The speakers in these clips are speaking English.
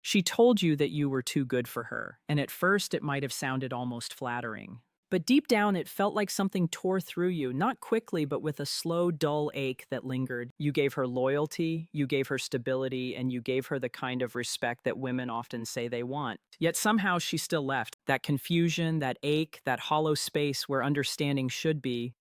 She told you that you were too good for her, and at first it might have sounded almost flattering. But deep down, it felt like something tore through you, not quickly, but with a slow, dull ache that lingered. You gave her loyalty, you gave her stability, and you gave her the kind of respect that women often say they want. Yet somehow she still left. That confusion, that ache, that hollow space where understanding should be.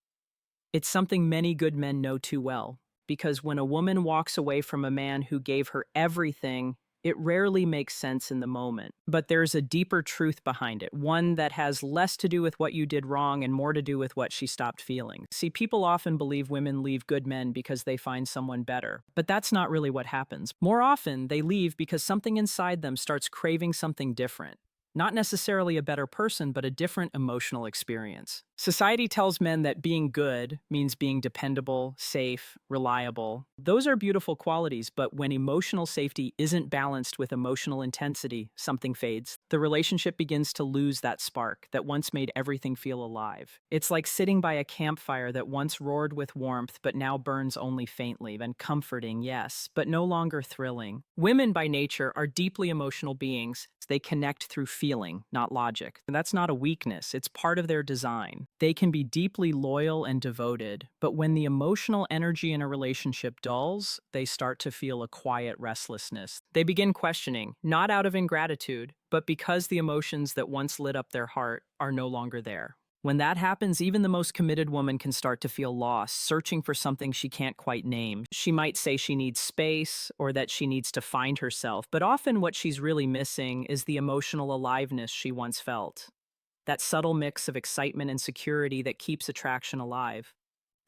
It's something many good men know too well. Because when a woman walks away from a man who gave her everything, it rarely makes sense in the moment. But there's a deeper truth behind it, one that has less to do with what you did wrong and more to do with what she stopped feeling. See, people often believe women leave good men because they find someone better. But that's not really what happens. More often, they leave because something inside them starts craving something different. Not necessarily a better person, but a different emotional experience. Society tells men that being good means being dependable, safe, reliable. Those are beautiful qualities, but when emotional safety isn't balanced with emotional intensity, something fades. The relationship begins to lose that spark that once made everything feel alive. It's like sitting by a campfire that once roared with warmth, but now burns only faintly, and comforting, yes, but no longer thrilling. Women by nature are deeply emotional beings. They connect through feeling, not logic. And that's not a weakness, it's part of their design. They can be deeply loyal and devoted, but when the emotional energy in a relationship dulls, they start to feel a quiet restlessness. They begin questioning, not out of ingratitude, but because the emotions that once lit up their heart are no longer there. When that happens, even the most committed woman can start to feel lost, searching for something she can't quite name. She might say she needs space or that she needs to find herself, but often what she's really missing is the emotional aliveness she once felt. That subtle mix of excitement and security that keeps attraction alive.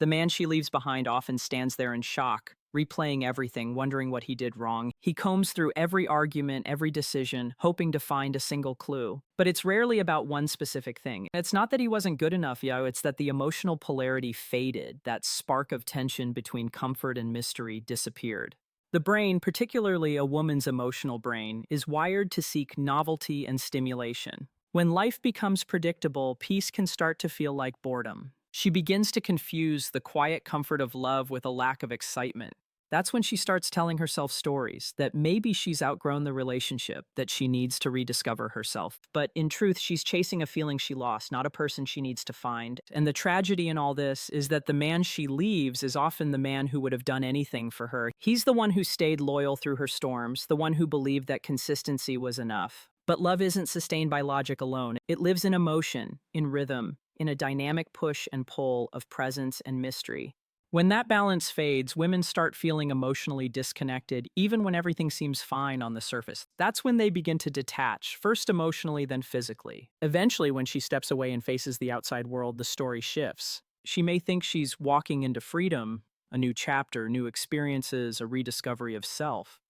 The man she leaves behind often stands there in shock, replaying everything, wondering what he did wrong. He combs through every argument, every decision, hoping to find a single clue. But it's rarely about one specific thing. It's not that he wasn't good enough, it's that the emotional polarity faded, that spark of tension between comfort and mystery disappeared. The brain, particularly a woman's emotional brain, is wired to seek novelty and stimulation. When life becomes predictable, peace can start to feel like boredom. She begins to confuse the quiet comfort of love with a lack of excitement. That's when she starts telling herself stories that maybe she's outgrown the relationship, that she needs to rediscover herself. But in truth, she's chasing a feeling she lost, not a person she needs to find. And the tragedy in all this is that the man she leaves is often the man who would have done anything for her. He's the one who stayed loyal through her storms, the one who believed that consistency was enough. But love isn't sustained by logic alone. It lives in emotion, in rhythm, in a dynamic push and pull of presence and mystery. When that balance fades, women start feeling emotionally disconnected, even when everything seems fine on the surface. That's when they begin to detach, first emotionally, then physically. Eventually, when she steps away and faces the outside world, the story shifts. She may think she's walking into freedom, a new chapter, new experiences, a rediscovery of self.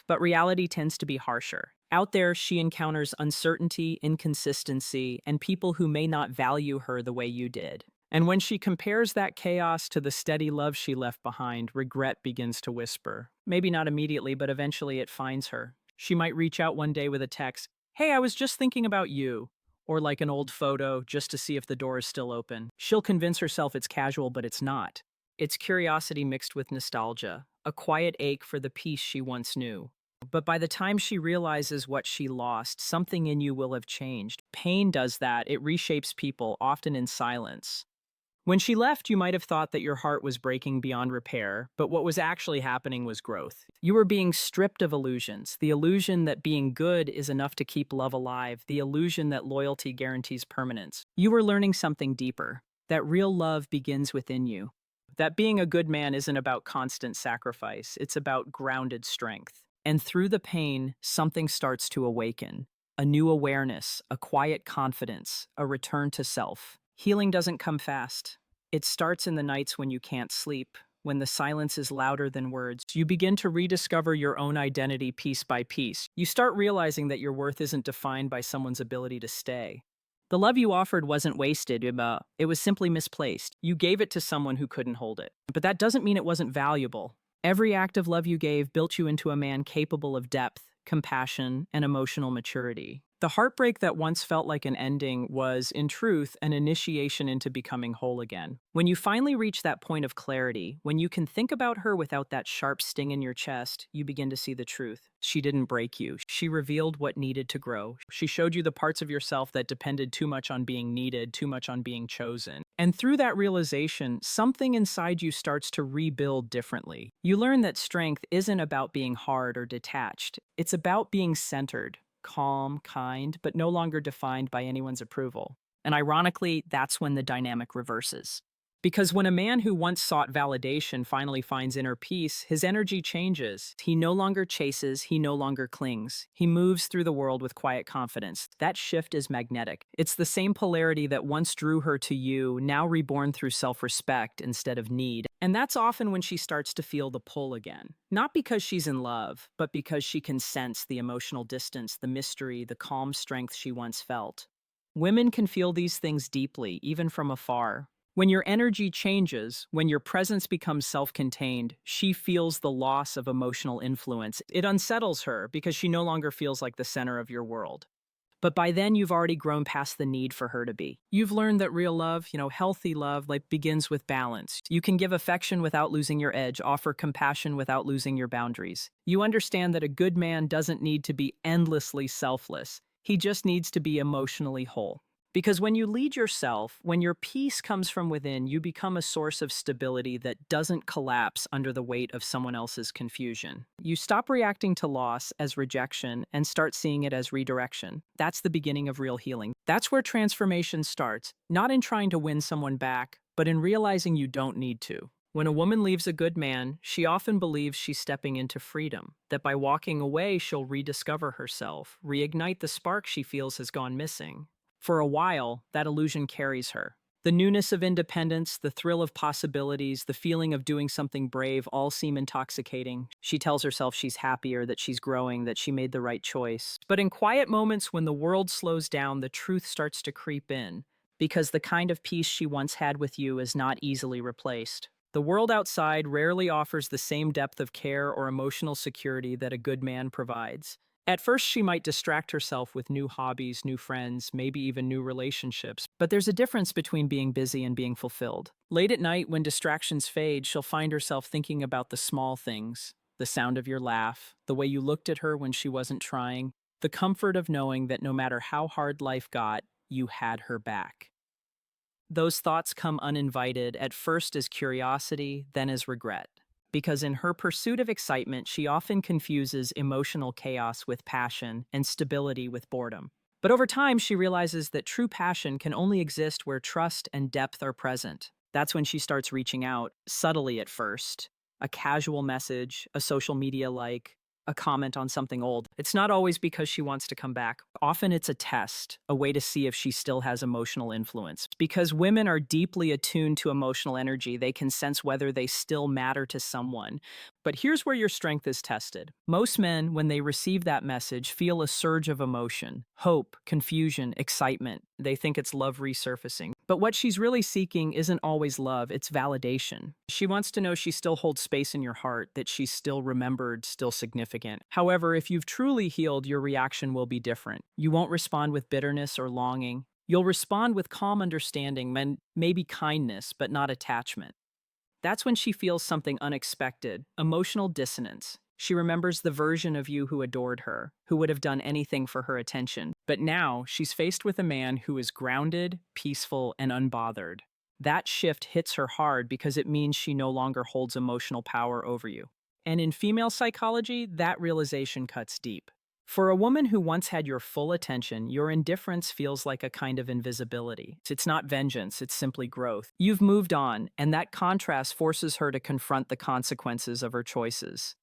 But reality tends to be harsher. Out there, she encounters uncertainty, inconsistency, and people who may not value her the way you did. And when she compares that chaos to the steady love she left behind, regret begins to whisper. Maybe not immediately, but eventually it finds her. She might reach out one day with a text, "Hey, I was just thinking about you." Or like an old photo, just to see if the door is still open. She'll convince herself it's casual, but it's not. It's curiosity mixed with nostalgia, a quiet ache for the peace she once knew. But by the time she realizes what she lost, something in you will have changed. Pain does that. It reshapes people, often in silence. When she left, you might have thought that your heart was breaking beyond repair, but what was actually happening was growth. You were being stripped of illusions, the illusion that being good is enough to keep love alive, the illusion that loyalty guarantees permanence. You were learning something deeper, that real love begins within you. That being a good man isn't about constant sacrifice, it's about grounded strength. And through the pain, something starts to awaken. A new awareness, a quiet confidence, a return to self. Healing doesn't come fast. It starts in the nights when you can't sleep, when the silence is louder than words. You begin to rediscover your own identity piece by piece. You start realizing that your worth isn't defined by someone's ability to stay. The love you offered wasn't wasted, it was simply misplaced. You gave it to someone who couldn't hold it. But that doesn't mean it wasn't valuable. Every act of love you gave built you into a man capable of depth, compassion, and emotional maturity. The heartbreak that once felt like an ending was, in truth, an initiation into becoming whole again. When you finally reach that point of clarity, when you can think about her without that sharp sting in your chest, you begin to see the truth. She didn't break you. She revealed what needed to grow. She showed you the parts of yourself that depended too much on being needed, too much on being chosen. And through that realization, something inside you starts to rebuild differently. You learn that strength isn't about being hard or detached. It's about being centered, calm, kind, but no longer defined by anyone's approval. And ironically, that's when the dynamic reverses. Because when a man who once sought validation finally finds inner peace, his energy changes. He no longer chases, he no longer clings. He moves through the world with quiet confidence. That shift is magnetic. It's the same polarity that once drew her to you, now reborn through self-respect instead of need. And that's often when she starts to feel the pull again. Not because she's in love, but because she can sense the emotional distance, the mystery, the calm strength she once felt. Women can feel these things deeply, even from afar. When your energy changes, when your presence becomes self-contained, she feels the loss of emotional influence. It unsettles her because she no longer feels like the center of your world. But by then, you've already grown past the need for her to be. You've learned that real love, healthy love, begins with balance. You can give affection without losing your edge, offer compassion without losing your boundaries. You understand that a good man doesn't need to be endlessly selfless. He just needs to be emotionally whole. Because when you lead yourself, when your peace comes from within, you become a source of stability that doesn't collapse under the weight of someone else's confusion. You stop reacting to loss as rejection and start seeing it as redirection. That's the beginning of real healing. That's where transformation starts, not in trying to win someone back, but in realizing you don't need to. When a woman leaves a good man, she often believes she's stepping into freedom, that by walking away, she'll rediscover herself, reignite the spark she feels has gone missing. For a while, that illusion carries her. The newness of independence, the thrill of possibilities, the feeling of doing something brave all seem intoxicating. She tells herself she's happier, that she's growing, that she made the right choice. But in quiet moments when the world slows down, the truth starts to creep in, because the kind of peace she once had with you is not easily replaced. The world outside rarely offers the same depth of care or emotional security that a good man provides. At first, she might distract herself with new hobbies, new friends, maybe even new relationships. But there's a difference between being busy and being fulfilled. Late at night, when distractions fade, she'll find herself thinking about the small things, the sound of your laugh, the way you looked at her when she wasn't trying, the comfort of knowing that no matter how hard life got, you had her back. Those thoughts come uninvited, at first as curiosity, then as regret. Because in her pursuit of excitement, she often confuses emotional chaos with passion and stability with boredom. But over time, she realizes that true passion can only exist where trust and depth are present. That's when she starts reaching out, subtly at first. A casual message, a social media like, a comment on something old. It's not always because she wants to come back. Often it's a test, a way to see if she still has emotional influence. Because women are deeply attuned to emotional energy, they can sense whether they still matter to someone. But here's where your strength is tested. Most men, when they receive that message, feel a surge of emotion, hope, confusion, excitement. They think it's love resurfacing. But what she's really seeking isn't always love, it's validation. She wants to know she still holds space in your heart, that she's still remembered, still significant. However, if you've truly healed, your reaction will be different. You won't respond with bitterness or longing. You'll respond with calm understanding, maybe kindness, but not attachment. That's when she feels something unexpected, emotional dissonance. She remembers the version of you who adored her, who would have done anything for her attention. But now, she's faced with a man who is grounded, peaceful, and unbothered. That shift hits her hard because it means she no longer holds emotional power over you. And in female psychology, that realization cuts deep. For a woman who once had your full attention, your indifference feels like a kind of invisibility. It's not vengeance, it's simply growth. You've moved on, and that contrast forces her to confront the consequences of her choices.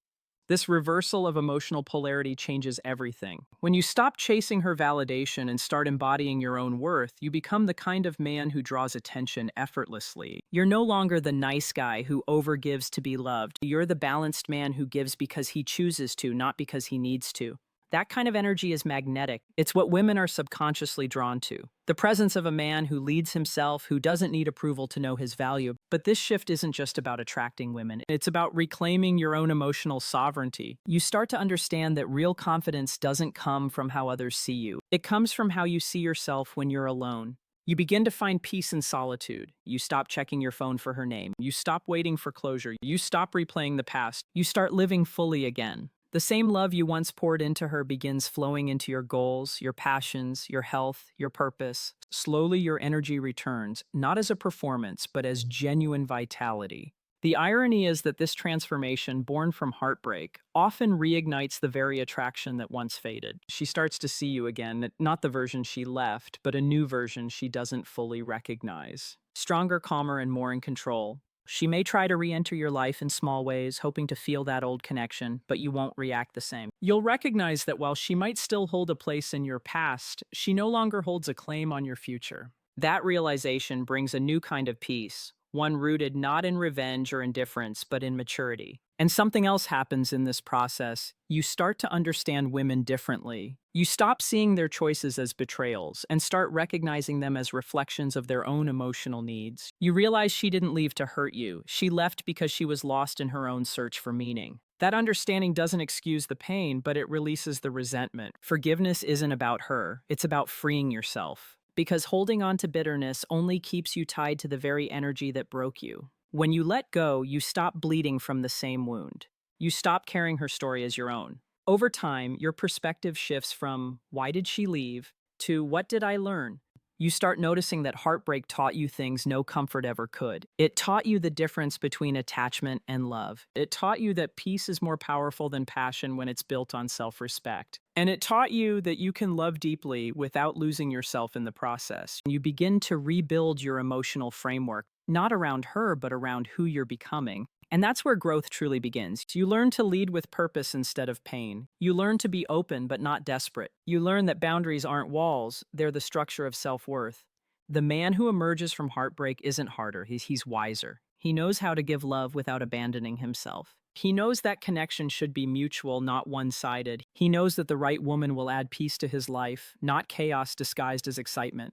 This reversal of emotional polarity changes everything. When you stop chasing her validation and start embodying your own worth, you become the kind of man who draws attention effortlessly. You're no longer the nice guy who overgives to be loved. You're the balanced man who gives because he chooses to, not because he needs to. That kind of energy is magnetic. It's what women are subconsciously drawn to. The presence of a man who leads himself, who doesn't need approval to know his value. But this shift isn't just about attracting women. It's about reclaiming your own emotional sovereignty. You start to understand that real confidence doesn't come from how others see you. It comes from how you see yourself when you're alone. You begin to find peace in solitude. You stop checking your phone for her name. You stop waiting for closure. You stop replaying the past. You start living fully again. The same love you once poured into her begins flowing into your goals, your passions, your health, your purpose. Slowly, your energy returns, not as a performance, but as genuine vitality. The irony is that this transformation, born from heartbreak, often reignites the very attraction that once faded. She starts to see you again, not the version she left, but a new version she doesn't fully recognize. Stronger, calmer, and more in control. She may try to re-enter your life in small ways, hoping to feel that old connection, but you won't react the same. You'll recognize that while she might still hold a place in your past, she no longer holds a claim on your future. That realization brings a new kind of peace, one rooted not in revenge or indifference, but in maturity. And something else happens in this process. You start to understand women differently. You stop seeing their choices as betrayals and start recognizing them as reflections of their own emotional needs. You realize she didn't leave to hurt you. She left because she was lost in her own search for meaning. That understanding doesn't excuse the pain, but it releases the resentment. Forgiveness isn't about her. It's about freeing yourself. Because holding on to bitterness only keeps you tied to the very energy that broke you. When you let go, you stop bleeding from the same wound. You stop carrying her story as your own. Over time, your perspective shifts from, why did she leave, to what did I learn? You start noticing that heartbreak taught you things no comfort ever could. It taught you the difference between attachment and love. It taught you that peace is more powerful than passion when it's built on self-respect. And it taught you that you can love deeply without losing yourself in the process. You begin to rebuild your emotional framework, not around her, but around who you're becoming. And that's where growth truly begins. You learn to lead with purpose instead of pain. You learn to be open but not desperate. You learn that boundaries aren't walls, they're the structure of self-worth. The man who emerges from heartbreak isn't harder, he's wiser. He knows how to give love without abandoning himself. He knows that connection should be mutual, not one-sided. He knows that the right woman will add peace to his life, not chaos disguised as excitement.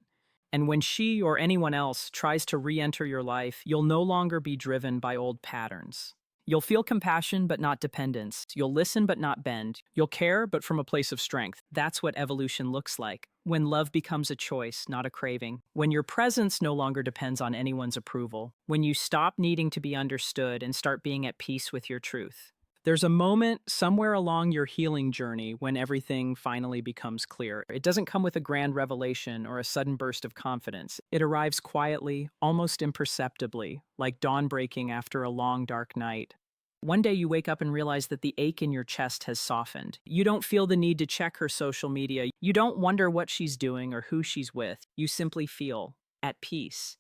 And when she or anyone else tries to re-enter your life, you'll no longer be driven by old patterns. You'll feel compassion but not dependence. You'll listen but not bend. You'll care but from a place of strength. That's what evolution looks like. When love becomes a choice, not a craving. When your presence no longer depends on anyone's approval. When you stop needing to be understood and start being at peace with your truth. There's a moment somewhere along your healing journey when everything finally becomes clear. It doesn't come with a grand revelation or a sudden burst of confidence. It arrives quietly, almost imperceptibly, like dawn breaking after a long, dark night. One day you wake up and realize that the ache in your chest has softened. You don't feel the need to check her social media. You don't wonder what she's doing or who she's with. You simply feel at peace.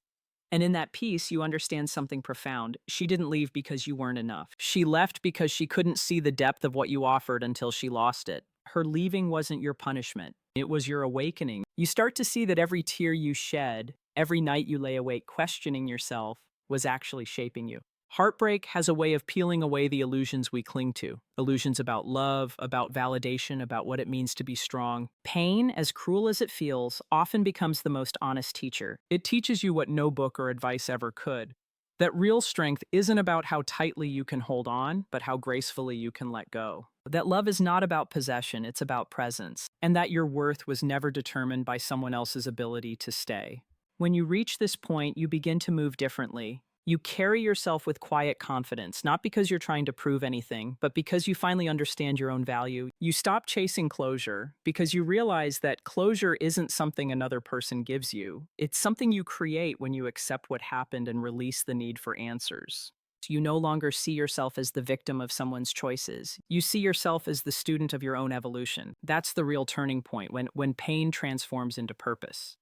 And in that peace, you understand something profound. She didn't leave because you weren't enough. She left because she couldn't see the depth of what you offered until she lost it. Her leaving wasn't your punishment. It was your awakening. You start to see that every tear you shed, every night you lay awake questioning yourself, was actually shaping you. Heartbreak has a way of peeling away the illusions we cling to. Illusions about love, about validation, about what it means to be strong. Pain, as cruel as it feels, often becomes the most honest teacher. It teaches you what no book or advice ever could. That real strength isn't about how tightly you can hold on, but how gracefully you can let go. That love is not about possession, it's about presence. And that your worth was never determined by someone else's ability to stay. When you reach this point, you begin to move differently. You carry yourself with quiet confidence, not because you're trying to prove anything, but because you finally understand your own value. You stop chasing closure because you realize that closure isn't something another person gives you. It's something you create when you accept what happened and release the need for answers. You no longer see yourself as the victim of someone's choices. You see yourself as the student of your own evolution. That's the real turning point, when pain transforms into purpose.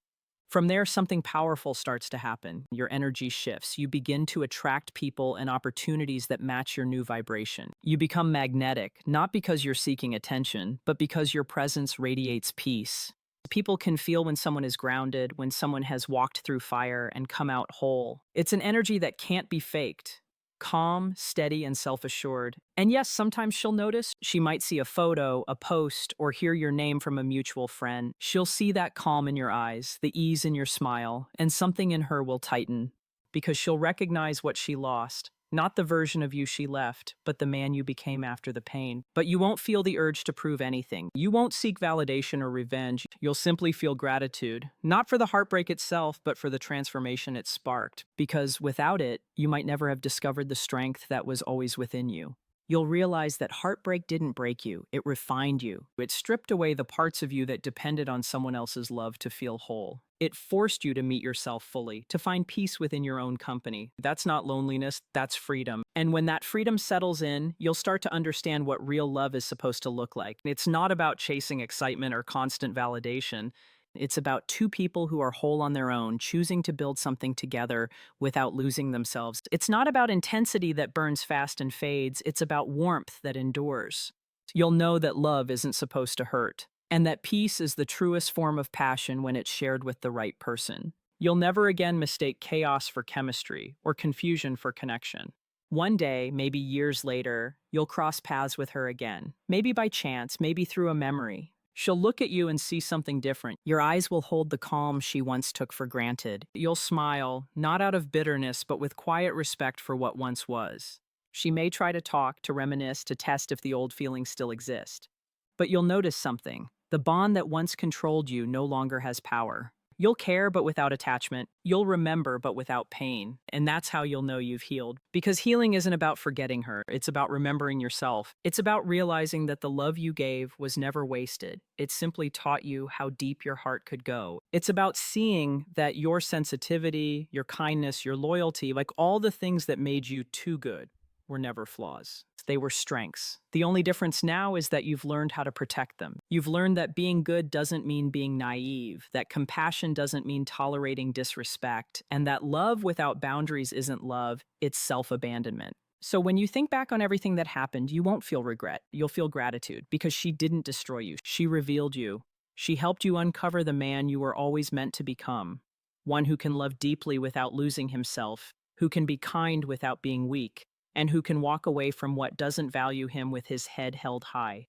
From there, something powerful starts to happen. Your energy shifts. You begin to attract people and opportunities that match your new vibration. You become magnetic, not because you're seeking attention, but because your presence radiates peace. People can feel when someone is grounded, when someone has walked through fire and come out whole. It's an energy that can't be faked. calm, steady, and self-assured. And yes, sometimes she'll notice. She might see a photo, a post, or hear your name from a mutual friend. She'll see that calm in your eyes, the ease in your smile, and something in her will tighten because she'll recognize what she lost. Not the version of you she left, but the man you became after the pain. But you won't feel the urge to prove anything. You won't seek validation or revenge. You'll simply feel gratitude, not for the heartbreak itself, but for the transformation it sparked. Because without it, you might never have discovered the strength that was always within you. You'll realize that heartbreak didn't break you, it refined you. It stripped away the parts of you that depended on someone else's love to feel whole. It forced you to meet yourself fully, to find peace within your own company. That's not loneliness, that's freedom. And when that freedom settles in, you'll start to understand what real love is supposed to look like. It's not about chasing excitement or constant validation. It's about two people who are whole on their own, choosing to build something together without losing themselves. It's not about intensity that burns fast and fades. It's about warmth that endures. You'll know that love isn't supposed to hurt, and that peace is the truest form of passion when it's shared with the right person. You'll never again mistake chaos for chemistry or confusion for connection. One day, maybe years later, you'll cross paths with her again. Maybe by chance, maybe through a memory. She'll look at you and see something different. Your eyes will hold the calm she once took for granted. You'll smile, not out of bitterness, but with quiet respect for what once was. She may try to talk, to reminisce, to test if the old feelings still exist. But you'll notice something. The bond that once controlled you no longer has power. You'll care, but without attachment. You'll remember, but without pain. And that's how you'll know you've healed. Because healing isn't about forgetting her. It's about remembering yourself. It's about realizing that the love you gave was never wasted. It simply taught you how deep your heart could go. It's about seeing that your sensitivity, your kindness, your loyalty, like all the things that made you too good, were never flaws. They were strengths. The only difference now is that you've learned how to protect them. You've learned that being good doesn't mean being naive, that compassion doesn't mean tolerating disrespect, and that love without boundaries isn't love, it's self-abandonment. So when you think back on everything that happened, you won't feel regret. You'll feel gratitude because she didn't destroy you. She revealed you. She helped you uncover the man you were always meant to become. One who can love deeply without losing himself, who can be kind without being weak, and who can walk away from what doesn't value him with his head held high.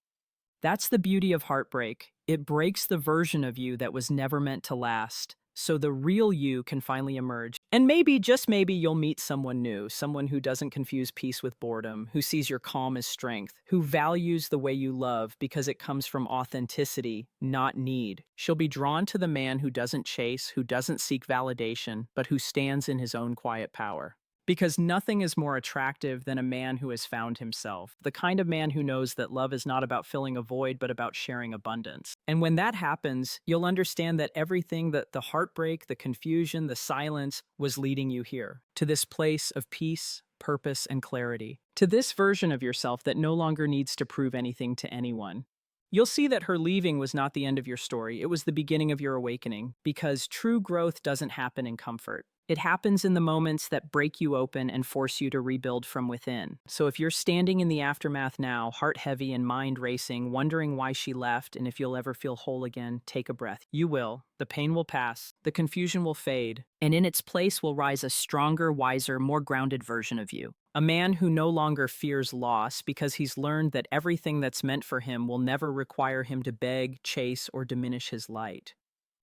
That's the beauty of heartbreak. It breaks the version of you that was never meant to last, so the real you can finally emerge. And maybe, just maybe, you'll meet someone new, someone who doesn't confuse peace with boredom, who sees your calm as strength, who values the way you love because it comes from authenticity, not need. She'll be drawn to the man who doesn't chase, who doesn't seek validation, but who stands in his own quiet power. Because nothing is more attractive than a man who has found himself, the kind of man who knows that love is not about filling a void, but about sharing abundance. And when that happens, you'll understand that everything that the heartbreak, the confusion, the silence was leading you here, to this place of peace, purpose, and clarity, to this version of yourself that no longer needs to prove anything to anyone. You'll see that her leaving was not the end of your story, it was the beginning of your awakening, because true growth doesn't happen in comfort. It happens in the moments that break you open and force you to rebuild from within. So if you're standing in the aftermath now, heart heavy and mind racing, wondering why she left and if you'll ever feel whole again, take a breath. You will. The pain will pass. The confusion will fade. And in its place will rise a stronger, wiser, more grounded version of you. A man who no longer fears loss because he's learned that everything that's meant for him will never require him to beg, chase, or diminish his light.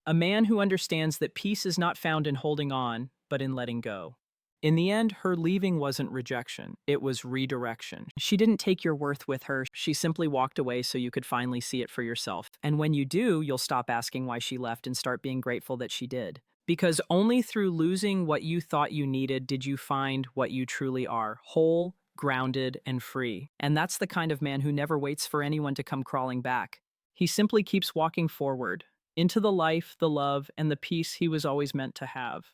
A man who understands that peace is not found in holding on, but in letting go. In the end, her leaving wasn't rejection, it was redirection. She didn't take your worth with her, she simply walked away so you could finally see it for yourself. And when you do, you'll stop asking why she left and start being grateful that she did. Because only through losing what you thought you needed did you find what you truly are, whole, grounded, and free. And that's the kind of man who never waits for anyone to come crawling back. He simply keeps walking forward, into the life, the love, and the peace he was always meant to have.